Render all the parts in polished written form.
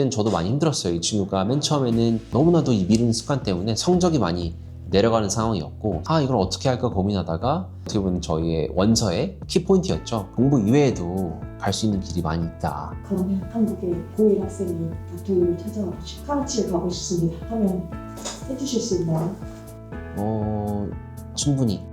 그땐 저도 많이 힘들었어요. 이 친구가 맨 처음에는 너무나도 이 미루는 습관 때문에 성적이 많이 내려가는 상황이었고, 이걸 어떻게 할까 고민하다가 어떻게 보면 저희의 원서의 키포인트였죠. 공부 이외에도 갈 수 있는 길이 많이 있다. 그러면 한국의 고1 학생이 다투를 찾아와서 카라치를 가고 싶습니다 하면 해주실 수 있나요? 충분히.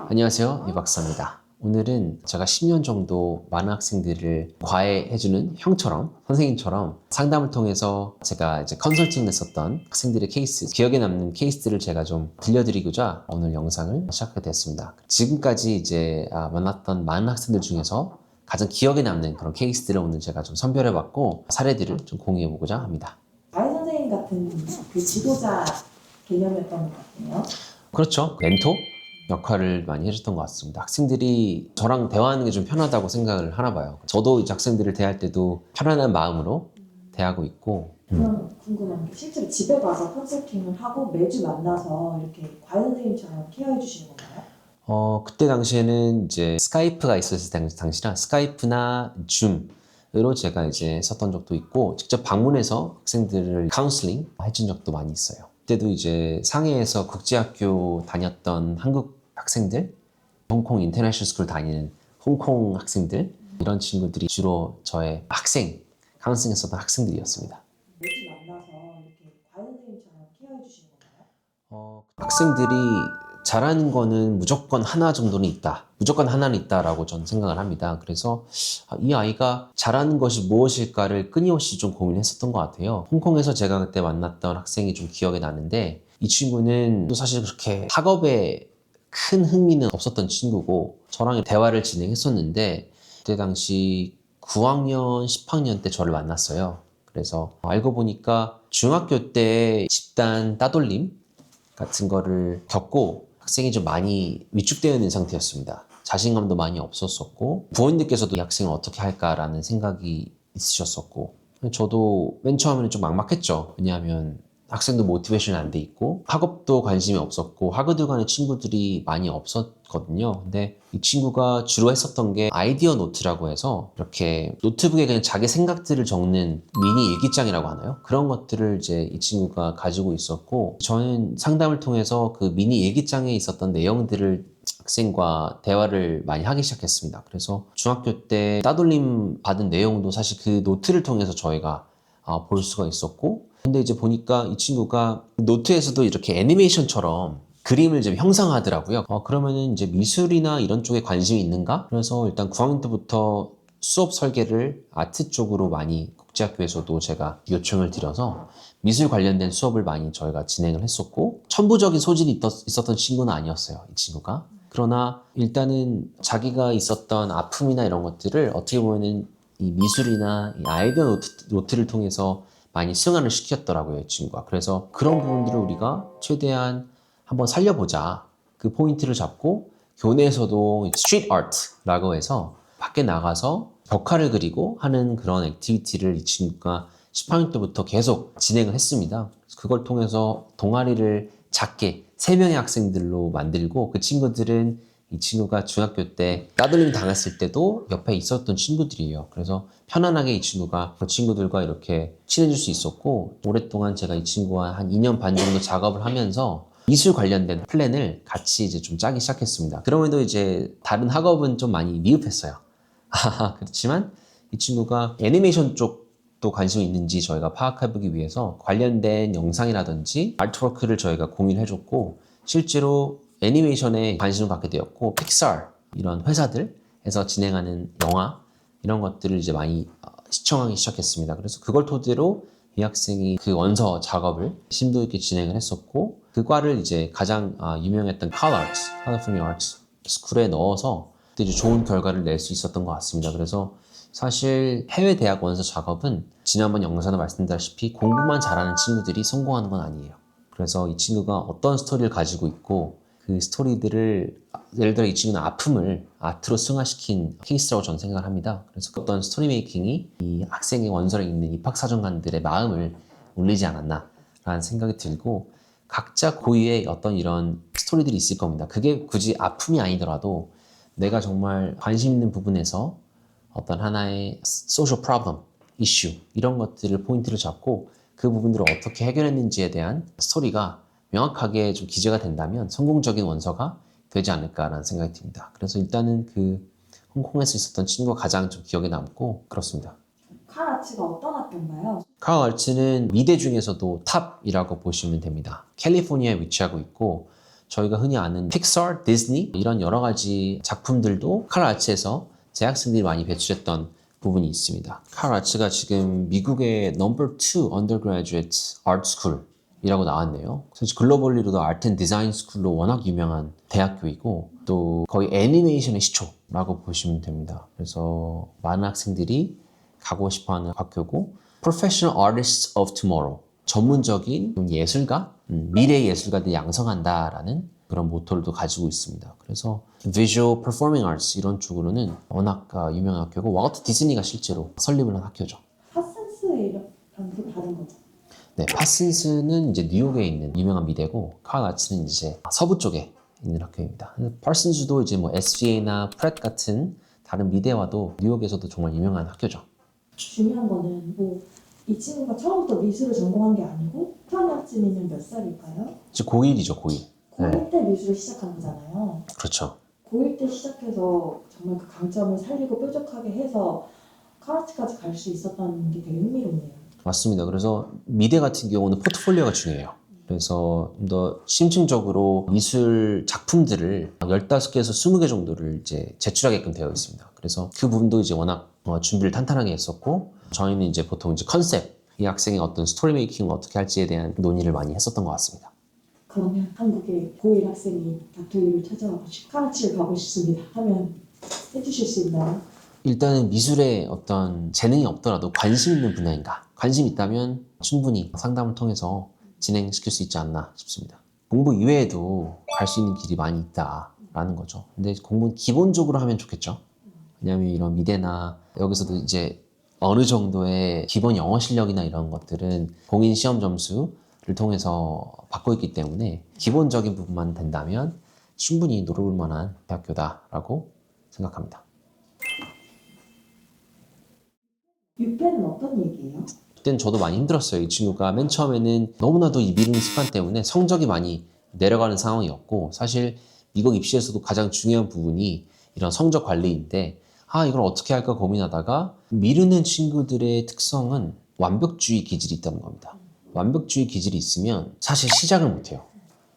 안녕하세요, 이 박사입니다. 오늘은 제가 10년 정도 많은 학생들을 과외해주는 형처럼, 선생님처럼 상담을 통해서 제가 이제 컨설팅을 했었던 학생들의 케이스, 기억에 남는 케이스들을 제가 좀 들려드리고자 오늘 영상을 시작하게 됐습니다. 지금까지 이제 만났던 많은 학생들 중에서 가장 기억에 남는 그런 케이스들을 오늘 제가 좀 선별해봤고 사례들을 좀 공유해보고자 합니다. 과외 선생님 같은 그 지도자 개념이었던 것 같아요. 그렇죠. 멘토 역할을 많이 해줬던 것 같습니다. 학생들이 저랑 대화하는 게 좀 편하다고 생각을 하나 봐요. 저도 이제 학생들을 대할 때도 편안한 마음으로 대하고 있고. 그럼 궁금한 게 실제로 집에 가서 컨설팅을 하고 매주 만나서 이렇게 과외 선생님처럼 케어해 주시는 건가요? 그때 당시에는 이제 스카이프가 있었을 당시라 스카이프나 줌으로 제가 이제 썼던 적도 있고 직접 방문해서 학생들을 카운슬링 해준 적도 많이 있어요. 그때도 이제 상해에서 국제학교 다녔던 한국 학생들, 홍콩 인터내셔널 스쿨 다니는 홍콩 학생들, 이런 친구들이 주로 저의 학생, 카운슬링 했었던 학생들이었습니다. 매주 만나서 이렇게 과외 선생님처럼 케어해 주시는 건가요? 학생들이 잘하는 거는 무조건 하나 정도는 있다. 무조건 하나는 있다라고 저는 생각을 합니다. 그래서 이 아이가 잘하는 것이 무엇일까를 끊임없이 좀 고민했었던 것 같아요. 홍콩에서 제가 그때 만났던 학생이 좀 기억에 나는데 이 친구는 또 사실 그렇게 학업에 큰 흥미는 없었던 친구고 저랑 대화를 진행했었는데 그때 당시 9학년, 10학년 때 저를 만났어요. 그래서 알고 보니까 중학교 때 집단 따돌림 같은 거를 겪고 학생이 좀 많이 위축되어 있는 상태였습니다. 자신감도 많이 없었었고 부모님들께서도 이 학생을 어떻게 할까라는 생각이 있으셨었고 저도 맨 처음에는 좀 막막했죠. 왜냐하면 학생도 모티베이션이 안 돼 있고 학업도 관심이 없었고 학우들 간의 친구들이 많이 없었거든요. 근데 이 친구가 주로 했었던 게 아이디어 노트라고 해서 이렇게 노트북에 그냥 자기 생각들을 적는 미니 일기장이라고 하나요? 그런 것들을 이제 이 친구가 가지고 있었고 저는 상담을 통해서 그 미니 일기장에 있었던 내용들을 학생과 대화를 많이 하기 시작했습니다. 그래서 중학교 때 따돌림 받은 내용도 사실 그 노트를 통해서 저희가 볼 수가 있었고 근데 이제 보니까 이 친구가 노트에서도 이렇게 애니메이션처럼 그림을 좀 형상하더라고요. 그러면은 이제 미술이나 이런 쪽에 관심이 있는가? 그래서 일단 9학년 때부터 수업 설계를 아트 쪽으로 많이 국제학교에서도 제가 요청을 드려서 미술 관련된 수업을 많이 저희가 진행을 했었고 천부적인 소질이 있었던 친구는 아니었어요. 이 친구가. 그러나 일단은 자기가 있었던 아픔이나 이런 것들을 어떻게 보면은 이 미술이나 이 아이디어 노트를 통해서 많이 승화를 시켰더라고요, 이 친구가. 그래서 그런 부분들을 우리가 최대한 한번 살려보자. 그 포인트를 잡고 교내에서도 스트리트 아트라고 해서 밖에 나가서 벽화를 그리고 하는 그런 액티비티를 이 친구가 10학년 때부터 계속 진행을 했습니다. 그걸 통해서 동아리를 작게 3명의 학생들로 만들고 그 친구들은 이 친구가 중학교 때 따돌림 당했을 때도 옆에 있었던 친구들이에요. 그래서 편안하게 이 친구가 그 친구들과 이렇게 친해질 수 있었고 오랫동안 제가 이 친구와 한 2년 반 정도 작업을 하면서 미술 관련된 플랜을 같이 이제 좀 짜기 시작했습니다. 그럼에도 이제 다른 학업은 좀 많이 미흡했어요. 그렇지만 이 친구가 애니메이션 쪽도 관심이 있는지 저희가 파악해보기 위해서 관련된 영상이라든지 아트워크를 저희가 공유를 해줬고 실제로 애니메이션에 관심을 갖게 되었고 픽사 이런 회사들에서 진행하는 영화 이런 것들을 이제 많이 시청하기 시작했습니다. 그래서 그걸 토대로 이 학생이 그 원서 작업을 심도 있게 진행을 했었고 그 과를 이제 가장 유명했던 캘리포니아 아트 스쿨에 넣어서 그때 이제 좋은 결과를 낼 수 있었던 것 같습니다. 그래서 사실 해외 대학 원서 작업은 지난번 영상에 말씀드렸다시피 공부만 잘하는 친구들이 성공하는 건 아니에요. 그래서 이 친구가 어떤 스토리를 가지고 있고 그 스토리들을 예를 들어 이 친구는 아픔을 아트로 승화시킨 케이스라고 저는 생각을 합니다. 그래서 어떤 스토리 메이킹이 이 학생의 원서를 읽는 입학사정관들의 마음을 울리지 않았나라는 생각이 들고 각자 고유의 어떤 이런 스토리들이 있을 겁니다. 그게 굳이 아픔이 아니더라도 내가 정말 관심 있는 부분에서 어떤 하나의 social problem, 이슈 이런 것들을 포인트를 잡고 그 부분들을 어떻게 해결했는지에 대한 스토리가 명확하게 좀 기재가 된다면 성공적인 원서가 되지 않을까라는 생각이 듭니다. 그래서 일단은 그 홍콩에서 있었던 친구가 가장 좀 기억에 남고 그렇습니다. 칼 아츠가 어떤 학교인가요? 카우 알츠는 미대 중에서도 탑이라고 보시면 됩니다. 캘리포니아에 위치하고 있고 저희가 흔히 아는 픽사, 디즈니 이런 여러 가지 작품들도 카우 알츠에서 재학생들이 많이 배출했던 부분이 있습니다. 카우 알츠가 지금 미국의 넘버 2 언더그래주에이트 아트 스쿨이라고 나왔네요. 사실 글로벌리로도 아트 앤 디자인 스쿨로 워낙 유명한 대학교이고 또 거의 애니메이션의 시초라고 보시면 됩니다. 그래서 많은 학생들이 가고 싶어하는 학교고 Professional Artists of Tomorrow 전문적인 예술가, 미래의 예술가들 양성한다라는 그런 모토를 가지고 있습니다. 그래서 Visual Performing Arts 이런 쪽으로는 워낙 유명한 학교고 월트 디즈니가 실제로 설립을 한 학교죠. 파슨스랑 또 다른 거죠? 네, 파슨스는 이제 뉴욕에 있는 유명한 미대고 카울 아츠는 이제 서부 쪽에 있는 학교입니다. 파슨스도 이제 뭐 SGA나 프렛 같은 다른 미대와도 뉴욕에서도 정말 유명한 학교죠. 중요한 거는 뭐 이 친구가 처음부터 미술을 전공한 게 아니고 3학년쯤이면 몇 살일까요? 이제 고1이죠, 고1. 고1 때 미술을 시작한 거잖아요. 그렇죠. 고1 때 시작해서 정말 그 강점을 살리고 뾰족하게 해서 카라치까지 갈 수 있었다는 게 되게 흥미롭네요. 맞습니다. 그래서 미대 같은 경우는 포트폴리오가 중요해요. 그래서 좀 더 심층적으로 미술 작품들을 15개에서 20개 정도를 이제 제출하게끔 되어 있습니다. 그래서 그 부분도 이제 워낙 준비를 탄탄하게 했었고, 저희는 이제 보통 이제 컨셉, 이 학생의 어떤 스토리 메이킹을 어떻게 할지에 대한 논의를 많이 했었던 것 같습니다. 그러면 한국의 고1 학생이 닥터유를 찾아와가지고 카라치를 가고 싶습니다 하면 해주실 수 있나요? 일단은 미술에 어떤 재능이 없더라도 관심 있는 분야인가? 관심 있다면 충분히 상담을 통해서 진행시킬 수 있지 않나 싶습니다. 공부 이외에도 갈 수 있는 길이 많이 있다라는 거죠. 근데 공부는 기본적으로 하면 좋겠죠. 왜냐하면 이런 미대나 여기서도 이제 어느 정도의 기본 영어 실력이나 이런 것들은 공인 시험 점수를 통해서 받고 있기 때문에 기본적인 부분만 된다면 충분히 노려볼 만한 대학교다라고 생각합니다. 유패는 어떤 얘기예요? 그때는 저도 많이 힘들었어요. 이 친구가 맨 처음에는 너무나도 이 미루는 습관 때문에 성적이 많이 내려가는 상황이었고 사실 미국 입시에서도 가장 중요한 부분이 이런 성적 관리인데 이걸 어떻게 할까 고민하다가 미루는 친구들의 특성은 완벽주의 기질이 있다는 겁니다. 완벽주의 기질이 있으면 사실 시작을 못해요.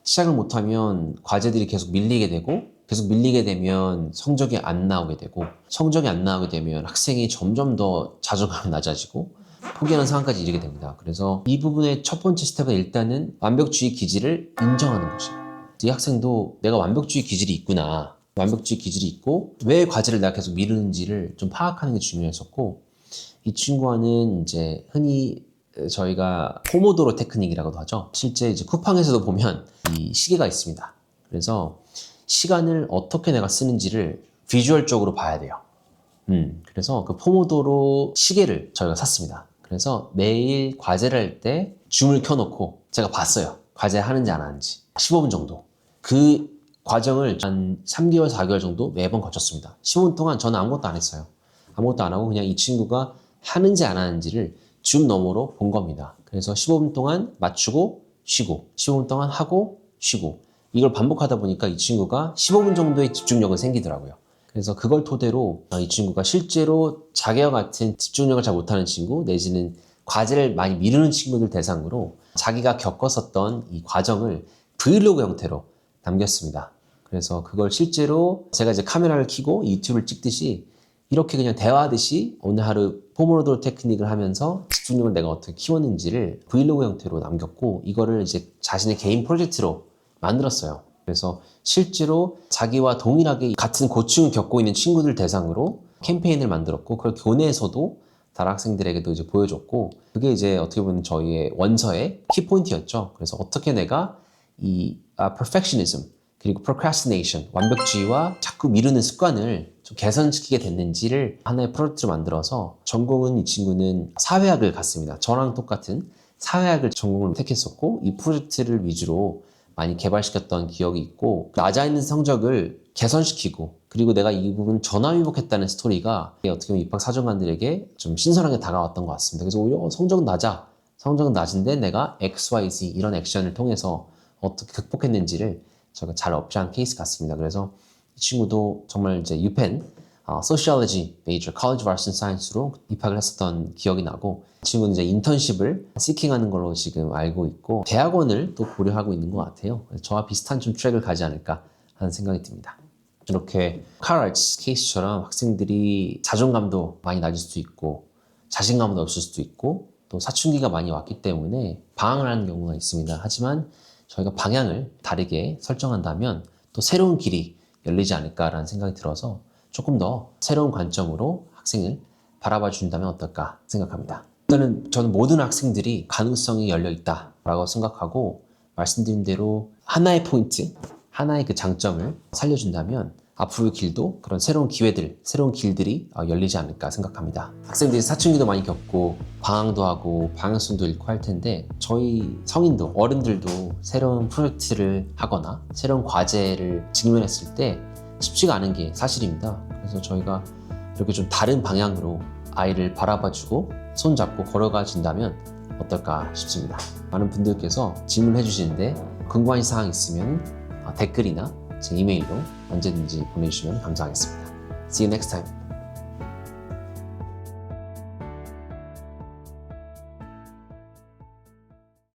시작을 못하면 과제들이 계속 밀리게 되고 계속 밀리게 되면 성적이 안 나오게 되고 성적이 안 나오게 되면 학생이 점점 더 자존감이 낮아지고 포기하는 상황까지 이르게 됩니다. 그래서 이 부분의 첫 번째 스텝은 일단은 완벽주의 기질을 인정하는 것이에요. 이 학생도 내가 완벽주의 기질이 있구나. 완벽주의 기질이 있고 왜 과제를 내가 계속 미루는지를 좀 파악하는 게 중요했었고 이 친구와는 이제 흔히 저희가 포모도로 테크닉이라고도 하죠. 실제 이제 쿠팡에서도 보면 이 시계가 있습니다. 그래서 시간을 어떻게 내가 쓰는지를 비주얼적으로 봐야 돼요. 그래서 그 포모도로 시계를 저희가 샀습니다. 그래서 매일 과제를 할 때 줌을 켜놓고 제가 봤어요. 과제 하는지 안 하는지. 15분 정도. 그 과정을 한 3개월, 4개월 정도 매번 거쳤습니다. 15분 동안 저는 아무것도 안 했어요. 아무것도 안 하고 그냥 이 친구가 하는지 안 하는지를 줌 너머로 본 겁니다. 그래서 15분 동안 맞추고 쉬고 15분 동안 하고 쉬고 이걸 반복하다 보니까 이 친구가 15분 정도의 집중력은 생기더라고요. 그래서 그걸 토대로 이 친구가 실제로 자기와 같은 집중력을 잘 못하는 친구 내지는 과제를 많이 미루는 친구들 대상으로 자기가 겪었었던 이 과정을 브이로그 형태로 남겼습니다. 그래서 그걸 실제로 제가 이제 카메라를 켜고 유튜브를 찍듯이 이렇게 그냥 대화하듯이 오늘 하루 포모도로 테크닉을 하면서 집중력을 내가 어떻게 키웠는지를 브이로그 형태로 남겼고 이거를 이제 자신의 개인 프로젝트로 만들었어요. 그래서 실제로 자기와 동일하게 같은 고충을 겪고 있는 친구들 대상으로 캠페인을 만들었고 그걸 교내에서도 다른 학생들에게도 이제 보여줬고 그게 이제 어떻게 보면 저희의 원서의 키포인트였죠. 그래서 어떻게 내가 이 perfectionism 그리고 procrastination 완벽주의와 자꾸 미루는 습관을 좀 개선시키게 됐는지를 하나의 프로젝트로 만들어서 전공은 이 친구는 사회학을 갔습니다. 저랑 똑같은 사회학을 전공을 택했었고 이 프로젝트를 위주로 많이 개발시켰던 기억이 있고 낮아 있는 성적을 개선시키고 그리고 내가 이 부분 전화위복했다는 스토리가 어떻게 보면 입학 사정관들에게 좀 신선하게 다가왔던 것 같습니다. 그래서 오히려 성적은 낮아. 성적은 낮은데 내가 XYZ 이런 액션을 통해서 어떻게 극복했는지를 저희가 잘 어필한 케이스 같습니다. 그래서 이 친구도 정말 이제 UPenn Sociology Major College of Arts and Science로 입학을 했었던 기억이 나고 이 친구는 이제 인턴십을 시킹하는 걸로 지금 알고 있고 대학원을 또 고려하고 있는 것 같아요. 저와 비슷한 좀 트랙을 가지 않을까 하는 생각이 듭니다. 이렇게 카라츠 케이스처럼 학생들이 자존감도 많이 낮을 수도 있고 자신감도 없을 수도 있고 또 사춘기가 많이 왔기 때문에 방황을 하는 경우가 있습니다. 하지만 저희가 방향을 다르게 설정한다면 또 새로운 길이 열리지 않을까라는 생각이 들어서 조금 더 새로운 관점으로 학생을 바라봐 준다면 어떨까 생각합니다. 일단은 저는 모든 학생들이 가능성이 열려 있다라고 생각하고 말씀드린 대로 하나의 포인트, 하나의 그 장점을 살려준다면 앞으로의 길도 그런 새로운 기회들, 새로운 길들이 열리지 않을까 생각합니다. 학생들이 사춘기도 많이 겪고 방황도 하고 방향성도 잃고 할 텐데 저희 성인도 어른들도 새로운 프로젝트를 하거나 새로운 과제를 직면했을 때 쉽지가 않은 게 사실입니다. 그래서 저희가 이렇게 좀 다른 방향으로 아이를 바라봐주고 손잡고 걸어가 준다면 어떨까 싶습니다. 많은 분들께서 질문해 주시는데 궁금한 사항 있으면 댓글이나 제 이메일로 언제든지 보내주시면 감사하겠습니다. See you next time.